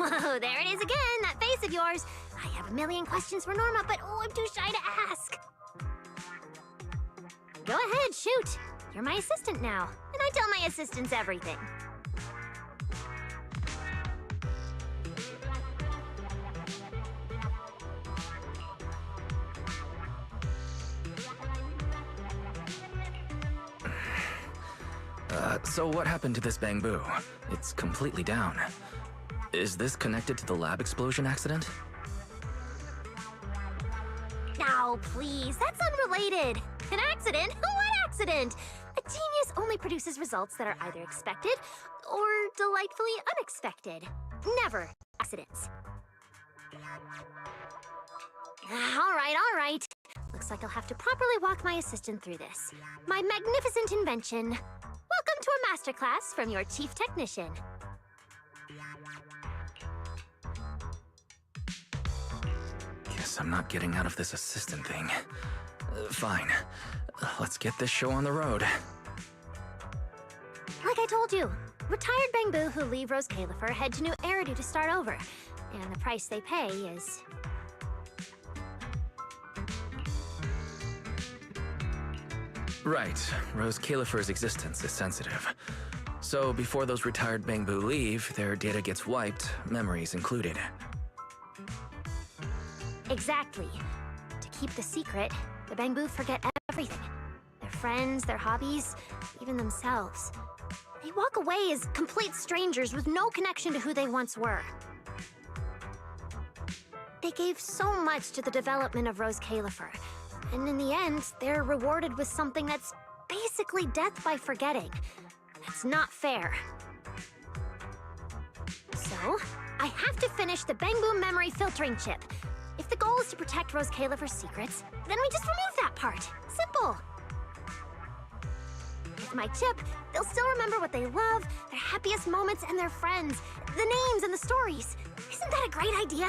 Whoa, there it is again, that face of yours. I have a million questions for Norma, but I'm too shy to ask. Go ahead, shoot. You're my assistant now, and I tell my assistants everything. So what happened to this Bangboo? It's completely down. Is this connected to the lab explosion accident? Now, please, that's unrelated. An accident? What accident? A genius only produces results that are either expected or delightfully unexpected. Never accidents. All right. Looks like I'll have to properly walk my assistant through this. My magnificent invention. Welcome to a masterclass from your chief technician. Guess I'm not getting out of this assistant thing. Fine. Let's get this show on the road. Like I told you, retired Bangboo who leave Rose Califer head to New Eridu to start over. And the price they pay is... Right. Rose Califer's existence is sensitive. So before those retired Bangboo leave, their data gets wiped, memories included. Exactly. To keep the secret, the Bangboo forget everything. Their friends, their hobbies, even themselves. They walk away as complete strangers with no connection to who they once were. They gave so much to the development of Rose Califer, and in the end, they're rewarded with something that's basically death by forgetting. That's not fair. So, I have to finish the Bangboo memory filtering chip. If the goal is to protect Rose Califer's secrets, then we just remove that part. Simple. With my chip, they'll still remember what they love, their happiest moments, and their friends, the names and the stories. Isn't that a great idea?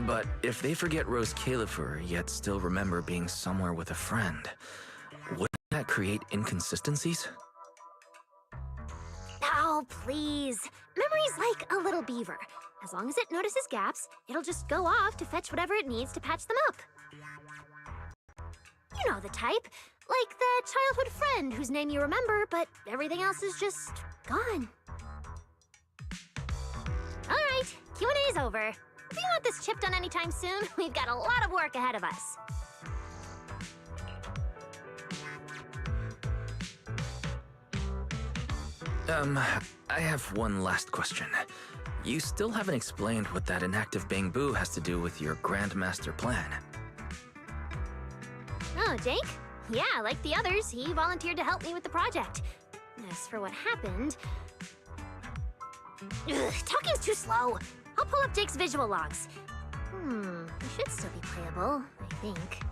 But if they forget Rose Califer, yet still remember being somewhere with a friend, wouldn't that create inconsistencies? Oh, please. Memory's like a little beaver. As long as it notices gaps, it'll just go off to fetch whatever it needs to patch them up. You know the type. Like the childhood friend whose name you remember, but everything else is just gone. All right, Q&A's over. If you want this chip done anytime soon, we've got a lot of work ahead of us. I have one last question. You still haven't explained what that inactive Bangboo has to do with your Grandmaster plan. Oh, Jake? Yeah, like the others, he volunteered to help me with the project. As for what happened... talking's too slow. I'll pull up Jake's visual logs. It should still be playable, I think.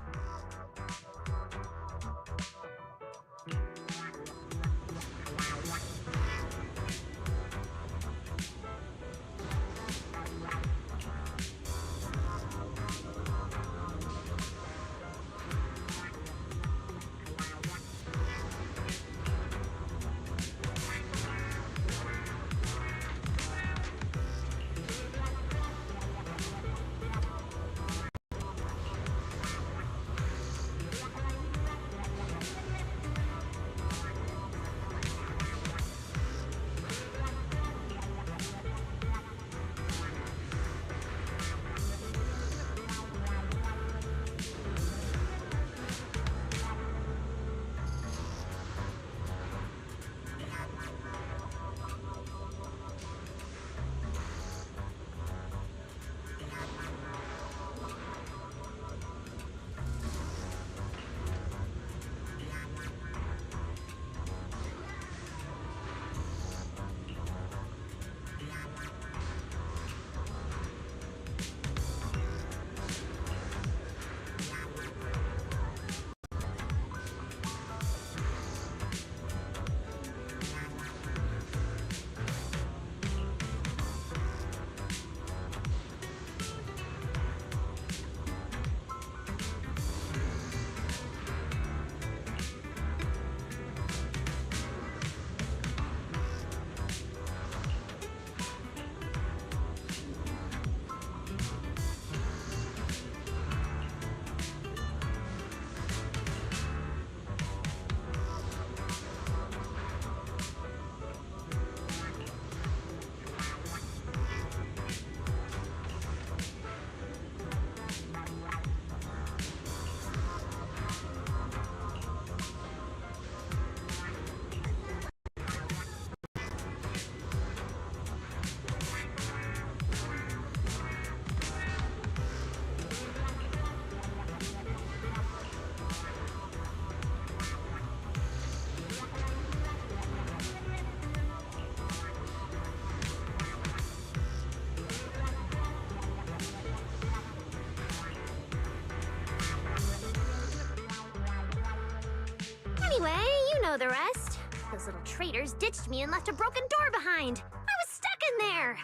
Anyway, you know the rest. Those little traitors ditched me and left a broken door behind. I was stuck in there!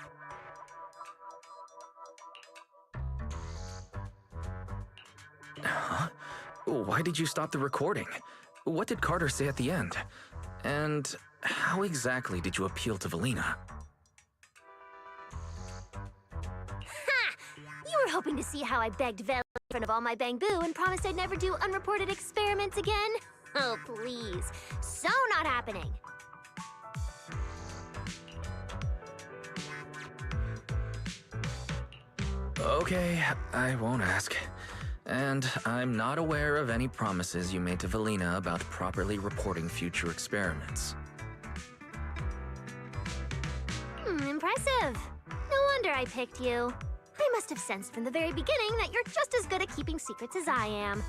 Huh? Why did you stop the recording? What did Carter say at the end? And how exactly did you appeal to Valina? Ha! You were hoping to see how I begged Vel in front of all my Bangboo and promised I'd never do unreported experiments again? Oh, please. So not happening. Okay, I won't ask. And I'm not aware of any promises you made to Valina about properly reporting future experiments. Impressive. No wonder I picked you. I must have sensed from the very beginning that you're just as good at keeping secrets as I am.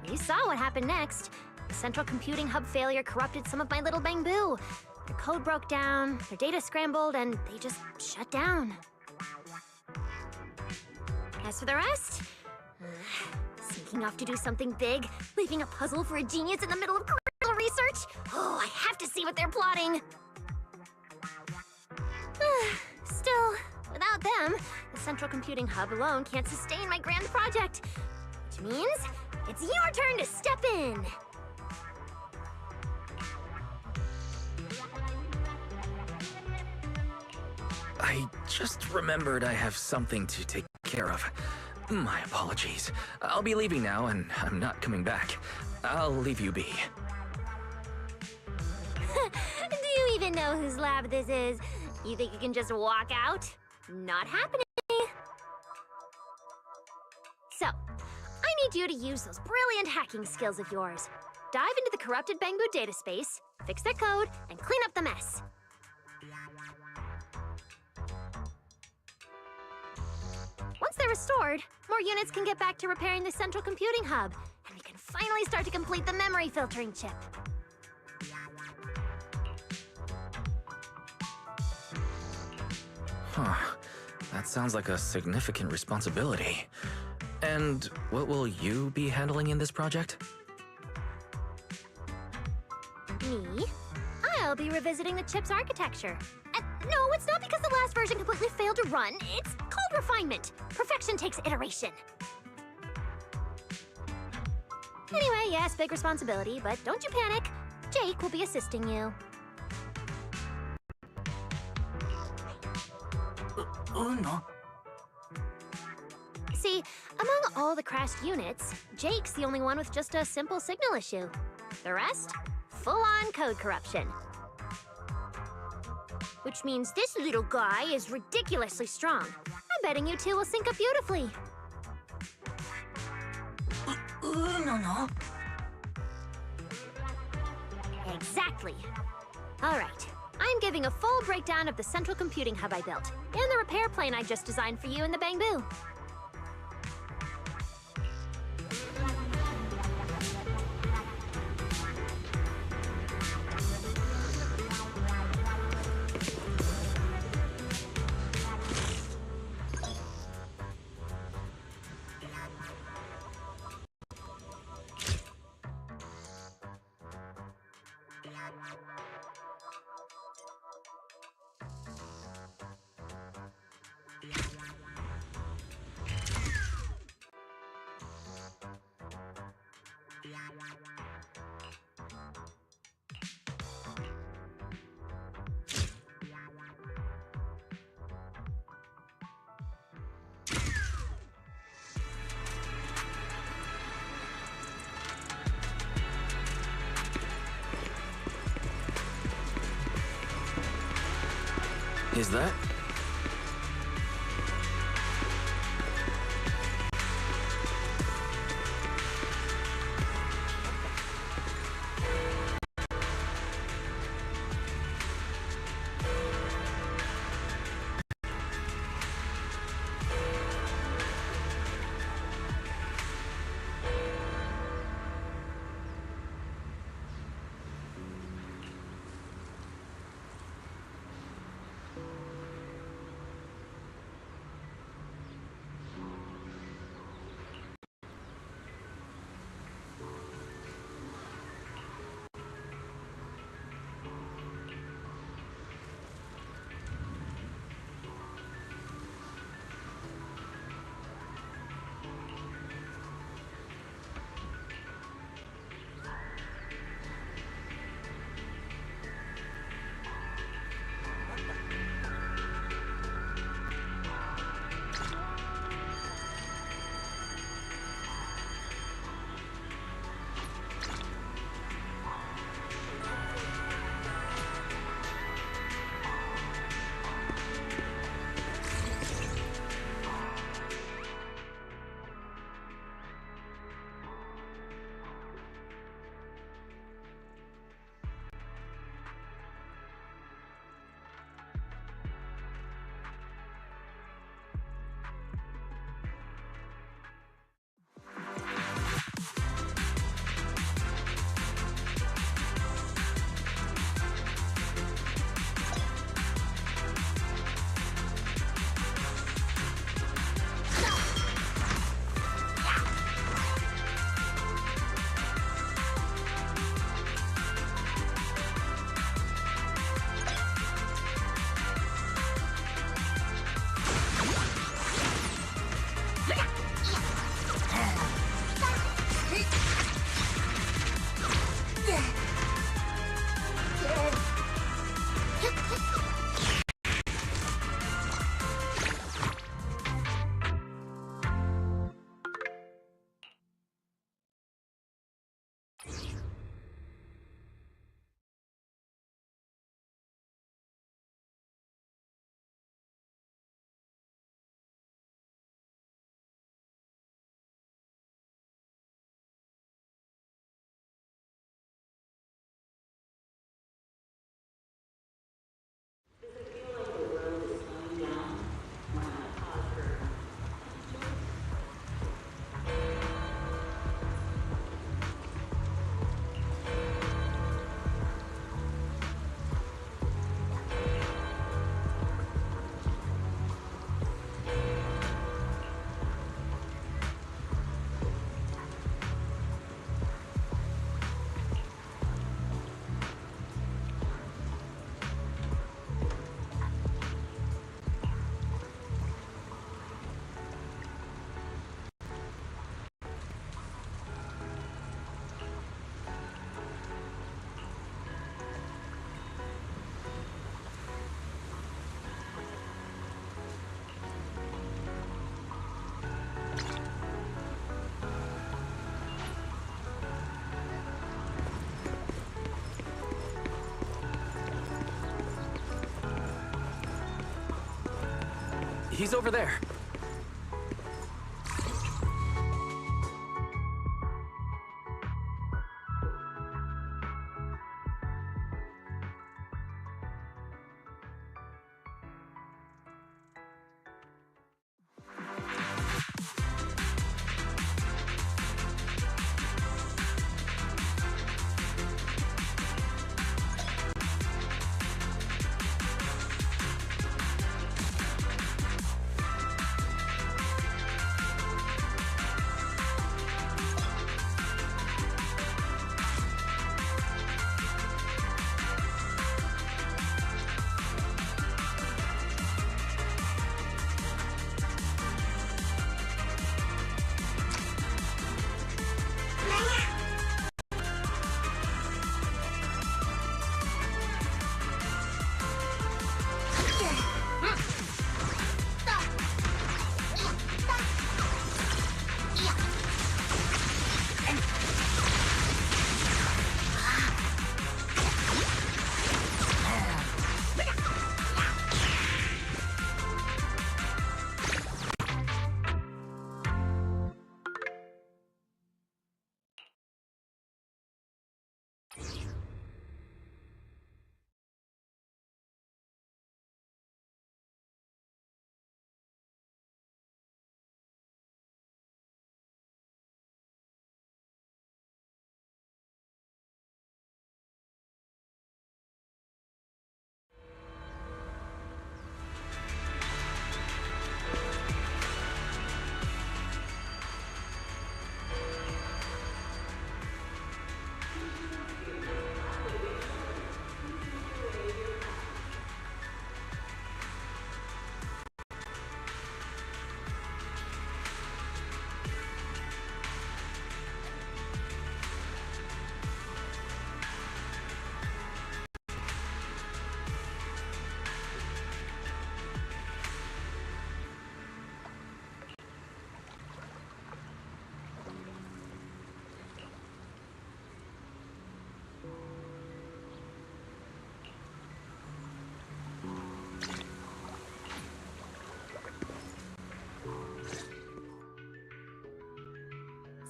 You saw what happened next. The central computing hub failure corrupted some of my little Bangboo. Their code broke down, their data scrambled, and they just shut down. As for the rest, sneaking off to do something big, leaving a puzzle for a genius in the middle of critical research. Oh, I have to see what they're plotting. Still, without them, the central computing hub alone can't sustain my grand project. Which means it's your turn to step in. I just remembered I have something to take care of. My apologies. I'll be leaving now, and I'm not coming back. I'll leave you be. Do you even know whose lab this is? You think you can just walk out? Not happening. So, I need you to use those brilliant hacking skills of yours. Dive into the corrupted Bangboo data space, fix their code, and clean up the mess. Once they're restored, more units can get back to repairing the central computing hub, and we can finally start to complete the memory filtering chip. Huh. That sounds like a significant responsibility. And what will you be handling in this project? Me? I'll be revisiting the chip's architecture. No, it's not because the last version completely failed to run. It's called refinement. Perfection takes iteration. Anyway, yes, big responsibility, but don't you panic. Jake will be assisting you. No. See, among all the crashed units, Jake's the only one with just a simple signal issue. The rest? Full-on code corruption. Which means this little guy is ridiculously strong. I'm betting you two will sync up beautifully. No. Exactly. All right. I'm giving a full breakdown of the central computing hub I built, and the repair plane I just designed for you in the Bangboo. Is that? He's over there.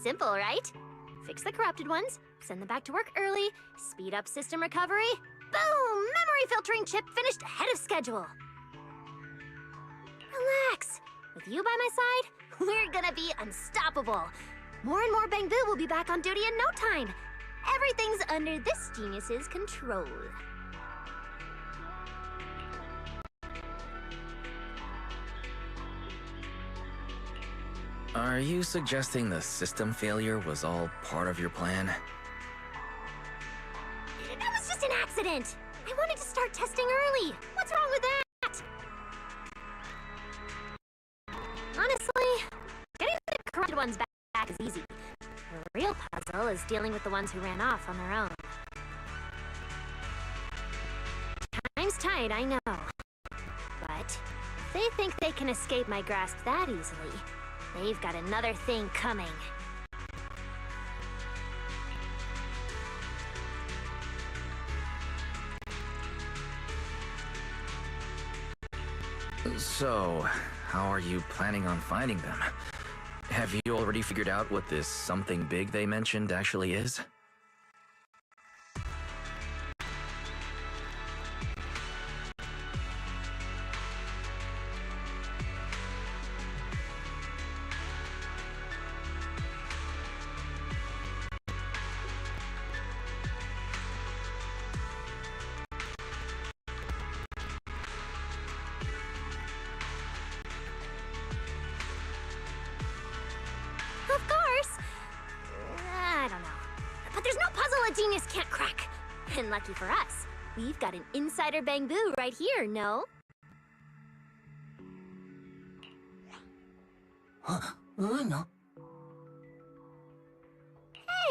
Simple, right? Fix the corrupted ones, send them back to work early, speed up system recovery. Boom! Memory filtering chip finished ahead of schedule. Relax. With you by my side, we're gonna be unstoppable. More and more Bangboo will be back on duty in no time. Everything's under this genius's control. Are you suggesting the system failure was all part of your plan? That was just an accident. I wanted to start testing early. What's wrong with that? Honestly, getting the corrupted ones back is easy. The real puzzle is dealing with the ones who ran off on their own. Time's tight, I know. But if they think they can escape my grasp that easily, they've got another thing coming. So, how are you planning on finding them? Have you already figured out what this something big they mentioned actually is? Of course! I don't know. But there's no puzzle a genius can't crack. And lucky for us, we've got an insider Bangboo right here, no?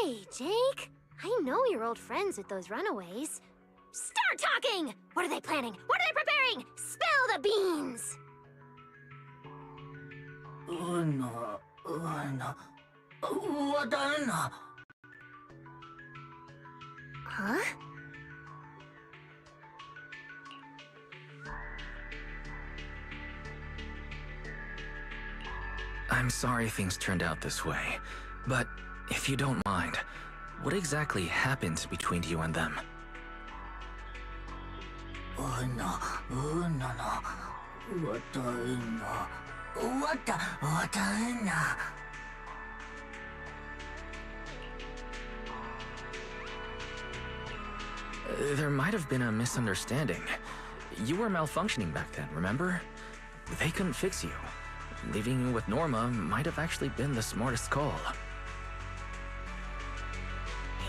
Hey, Jake. I know you're old friends with those runaways. Start talking! What are they planning? What are they preparing? Spill the beans! Huh? I'm sorry things turned out this way, but if you don't mind, what exactly happened between you and them? There might have been a misunderstanding. You were malfunctioning back then, remember? They couldn't fix you. Leaving you with Norma might have actually been the smartest call.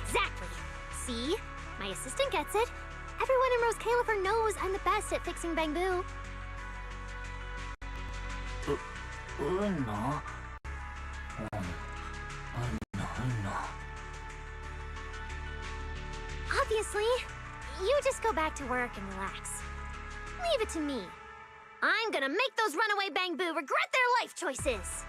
Exactly. See? My assistant gets it. Everyone in Rose Califer knows I'm the best at fixing Bangboo. Obviously, you just go back to work and relax. Leave it to me. I'm gonna make those runaway Bangboo regret their life choices!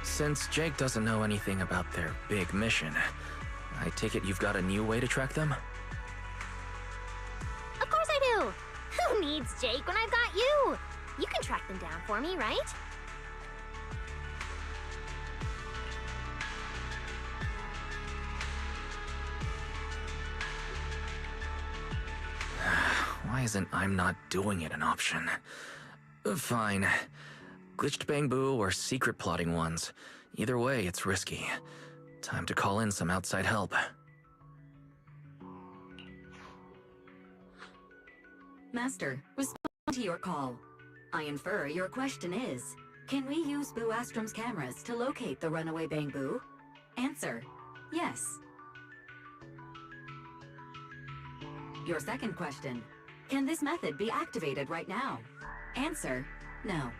Since Jake doesn't know anything about their big mission, I take it you've got a new way to track them? Of course I do! Who needs Jake when I've got you? You can track them down for me, right? Why isn't I'm not doing it an option? Fine. Glitched Bangboo or secret plotting ones. Either way, it's risky. Time to call in some outside help. Master, respond to your call. I infer your question is, can we use Boo Astrum's cameras to locate the runaway Bangboo? Answer, yes. Your second question, can this method be activated right now? Answer, no.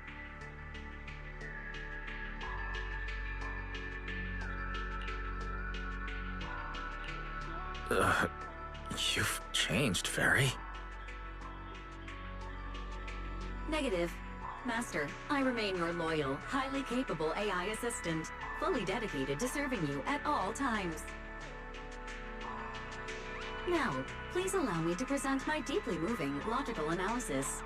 You've changed, Fairy. Negative. Master, I remain your loyal, highly capable AI assistant, fully dedicated to serving you at all times. Now, please allow me to present my deeply moving, logical analysis.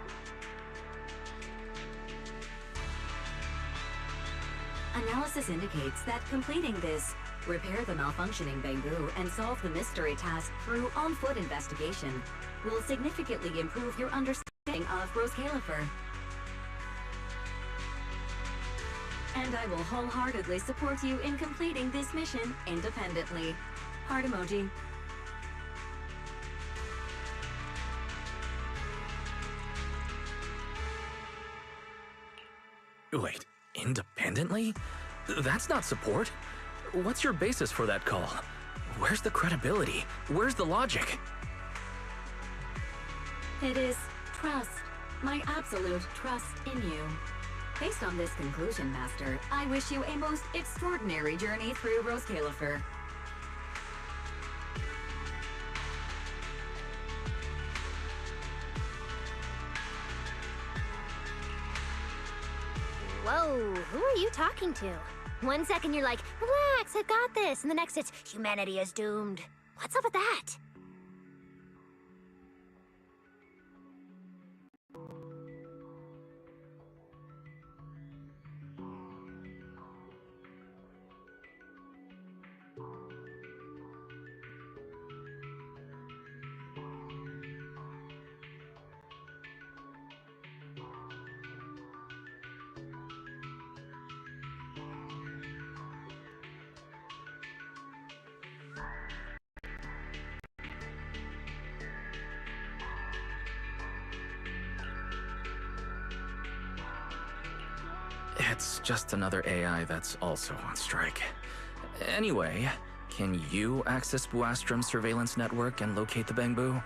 Analysis indicates that completing this repair the malfunctioning Bangboo and solve the mystery task through on-foot investigation will significantly improve your understanding of Rose Califer. And I will wholeheartedly support you in completing this mission independently. Heart emoji. Wait, independently? That's not support. What's your basis for that call? Where's the credibility? Where's the logic? It is trust. My absolute trust in you. Based on this conclusion, Master, I wish you a most extraordinary journey through Rose Califer. Whoa, who are you talking to? 1 second you're like, relax, I've got this, and the next it's, humanity is doomed. What's up with that? It's just another AI that's also on strike. Anyway, can you access Boo Astrum's surveillance network and locate the Bangboo?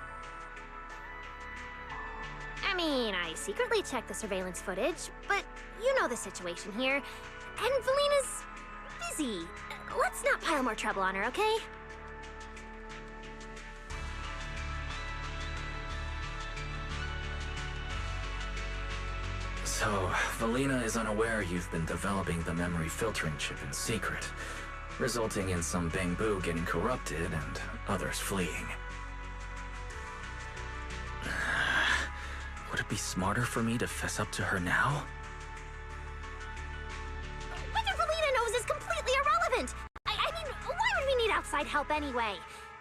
I mean, I secretly checked the surveillance footage, but you know the situation here. And Valina's busy. Let's not pile more trouble on her, okay? So, Valina is unaware you've been developing the memory filtering chip in secret, resulting in some Bangboo getting corrupted and others fleeing. it be smarter for me to fess up to her now? Whether Valina knows is completely irrelevant! I mean, why would we need outside help anyway?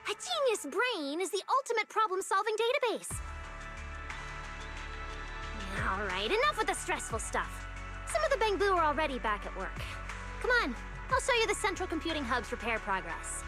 A genius brain is the ultimate problem-solving database. Alright, enough with the stressful stuff. Some of the Bangboo are already back at work. Come on, I'll show you the Central Computing Hub's repair progress.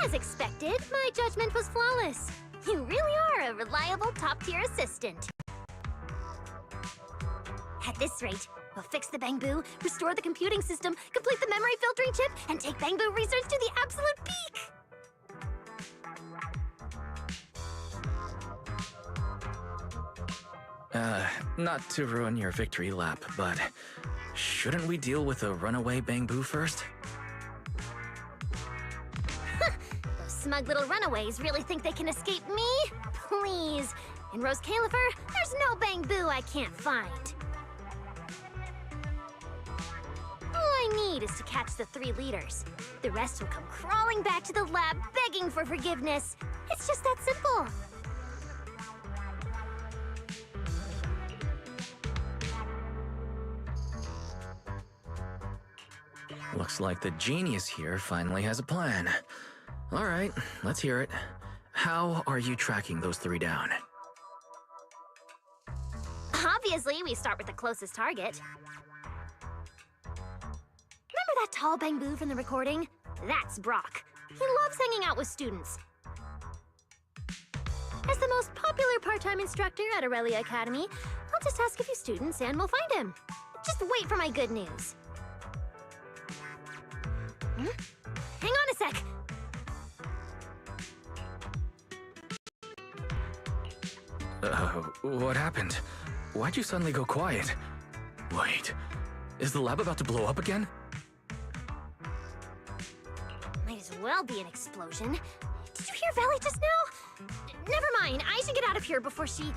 As expected, my judgment was flawless. You really are a reliable top-tier assistant. At this rate, we'll fix the Bangboo, restore the computing system, complete the memory filtering chip, and take Bangboo research to the absolute peak! Not to ruin your victory lap, but shouldn't we deal with the runaway Bangboo first? Those smug little runaways really think they can escape me? Please. In Rose Califer, there's no Bangboo I can't find. All I need is to catch the 3 leaders. The rest will come crawling back to the lab begging for forgiveness. It's just that simple. Looks like the genius here finally has a plan. All right, let's hear it. How are you tracking those 3 down? Obviously, we start with the closest target. Remember that tall Bangboo from the recording? That's Brock. He loves hanging out with students. As the most popular part-time instructor at Aurelia Academy, I'll just ask a few students and we'll find him. Just wait for my good news. Hang on a sec! What happened? Why'd you suddenly go quiet? Wait, is the lab about to blow up again? Might as well be an explosion. Did you hear Valley just now? Never mind, I should get out of here before she...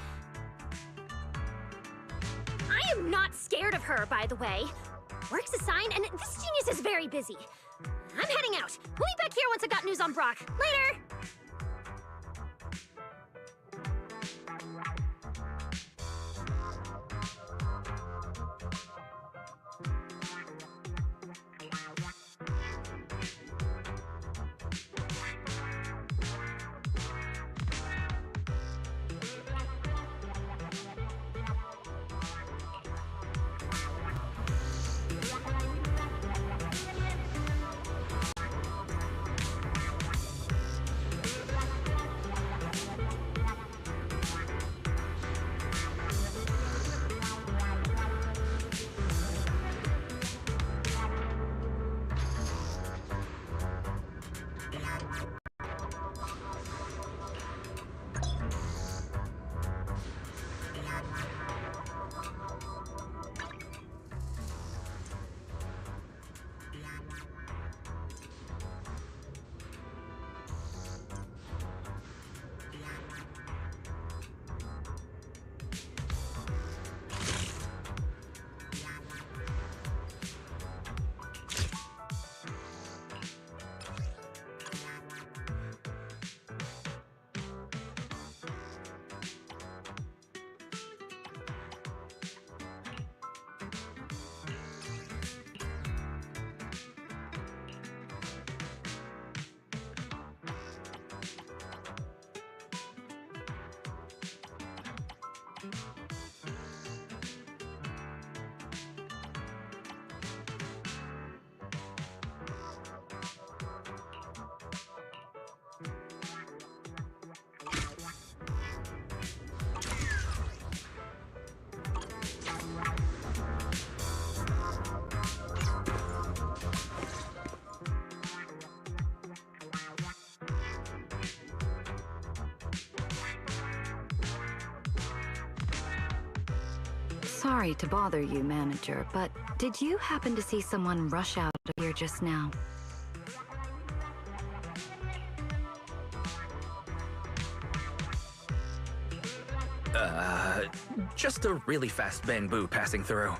I am not scared of her, by the way. Work's assigned, and this genius is very busy. I'm heading out. We'll be back here once I got news on Brock. Later! Sorry to bother you, manager, but did you happen to see someone rush out of here just now? Just a really fast Bangboo passing through.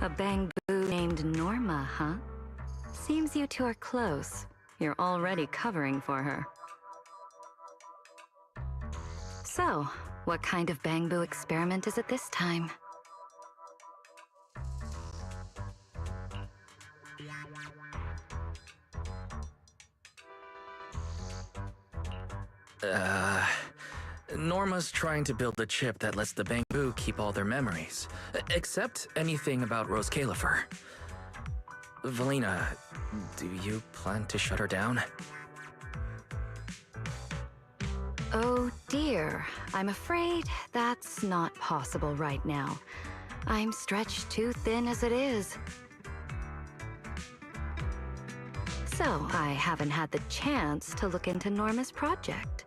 A Bangboo named Norma, huh? Seems you two are close. You're already covering for her. So, what kind of Bangboo experiment is it this time? Norma's trying to build a chip that lets the Bangboo keep all their memories, except anything about Rose Califer. Valina, do you plan to shut her down? Oh dear, I'm afraid that's not possible right now. I'm stretched too thin as it is. So, I haven't had the chance to look into Norma's project.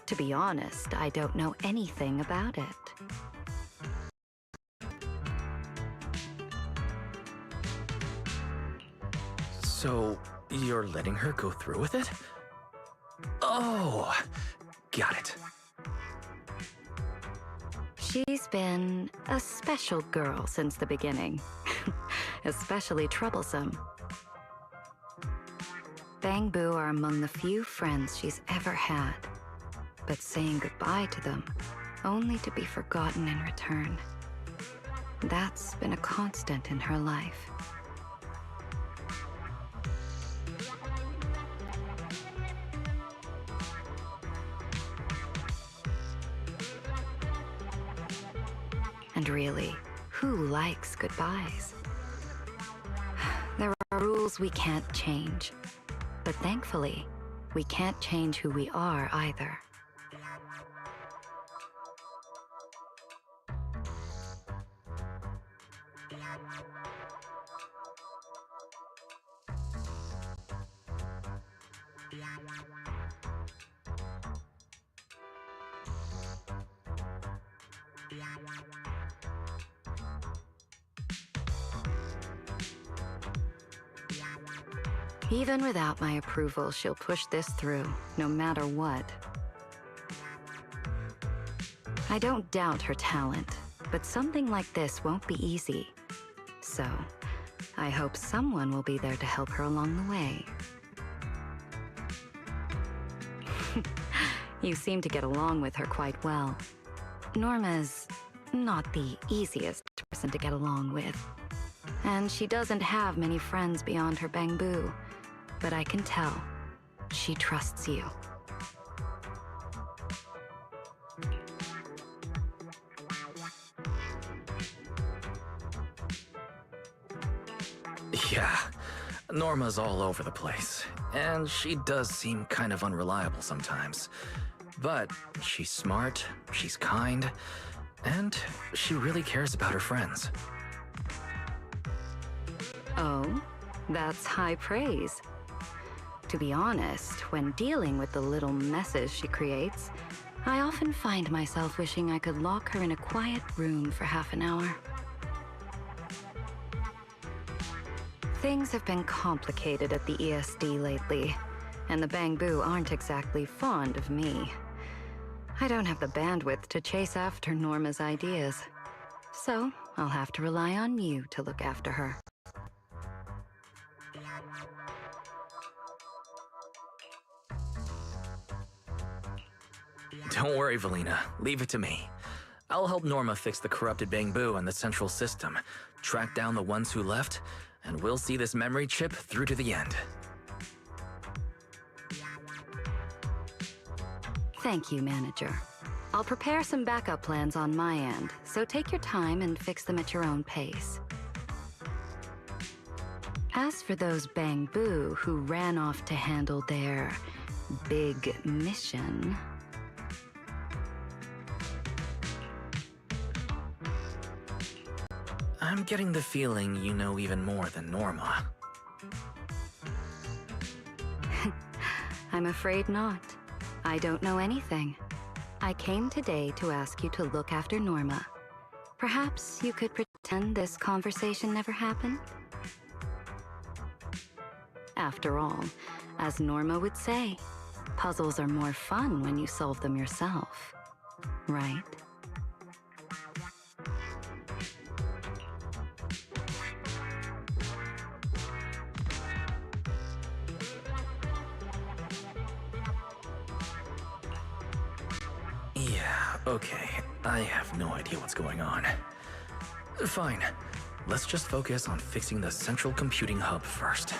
To be honest, I don't know anything about it. So, you're letting her go through with it? Oh, got it. She's been a special girl since the beginning. Especially troublesome. Bangboo are among the few friends she's ever had. But saying goodbye to them, only to be forgotten in return. That's been a constant in her life. And really, who likes goodbyes? There are rules we can't change. But thankfully, we can't change who we are either. Even without my approval, she'll push this through, no matter what. I don't doubt her talent, but something like this won't be easy. So, I hope someone will be there to help her along the way. You seem to get along with her quite well. Norma's not the easiest person to get along with. And she doesn't have many friends beyond her Bangboo. But I can tell, she trusts you. Yeah, Norma's all over the place, and she does seem kind of unreliable sometimes. But she's smart, she's kind, and she really cares about her friends. Oh, that's high praise. To be honest, when dealing with the little messes she creates, I often find myself wishing I could lock her in a quiet room for half an hour. Things have been complicated at the ESD lately, and the Bangboo aren't exactly fond of me. I don't have the bandwidth to chase after Norma's ideas, so I'll have to rely on you to look after her. Don't worry, Valina. Leave it to me. I'll help Norma fix the corrupted Bangboo and the central system, track down the ones who left, and we'll see this memory chip through to the end. Thank you, Manager. I'll prepare some backup plans on my end, so take your time and fix them at your own pace. As for those Bangboo who ran off to handle their big mission... I'm getting the feeling you know even more than Norma. I'm afraid not. I don't know anything. I came today to ask you to look after Norma. Perhaps you could pretend this conversation never happened? After all, as Norma would say, Puzzles are more fun when you solve them yourself, right? Yeah, okay. I have no idea what's going on. Fine. Let's just focus on fixing the central computing hub first.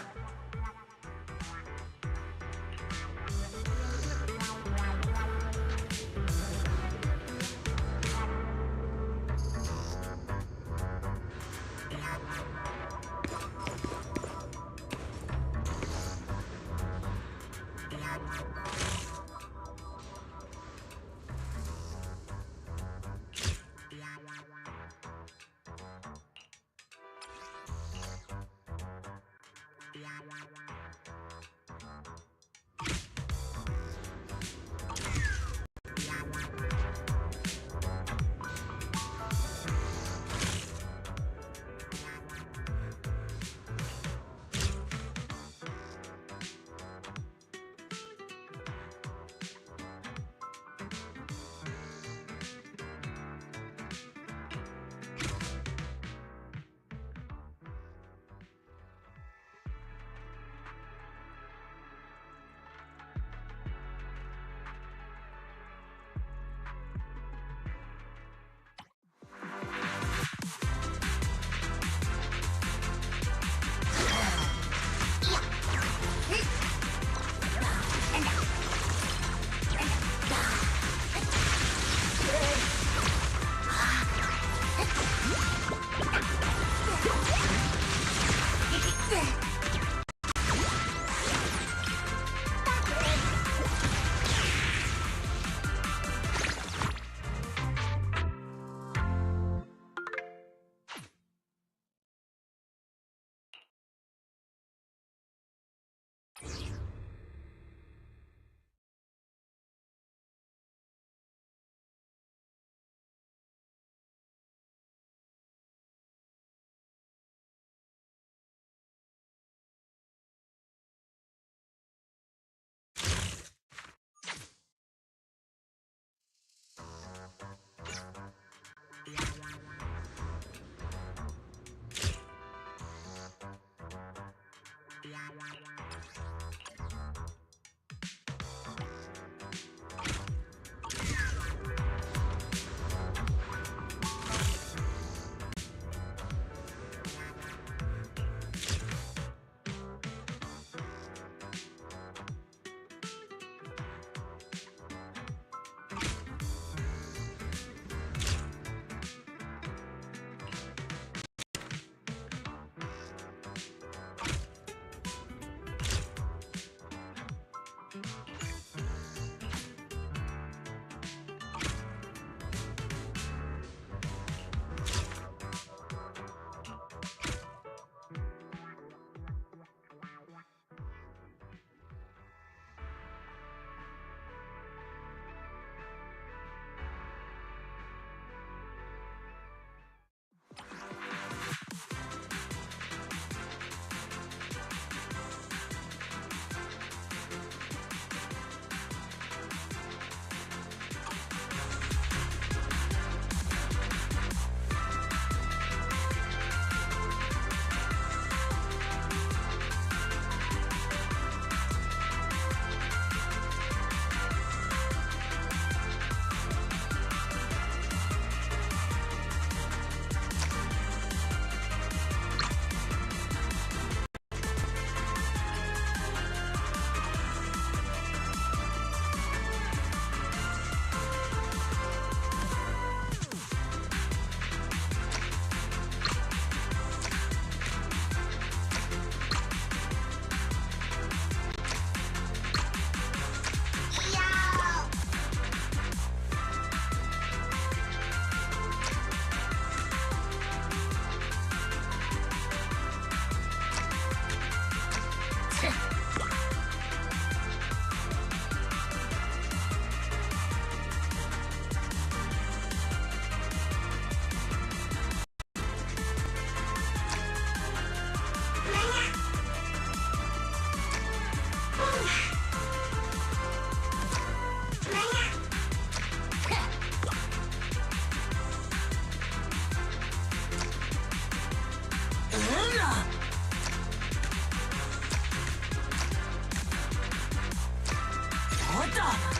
What the?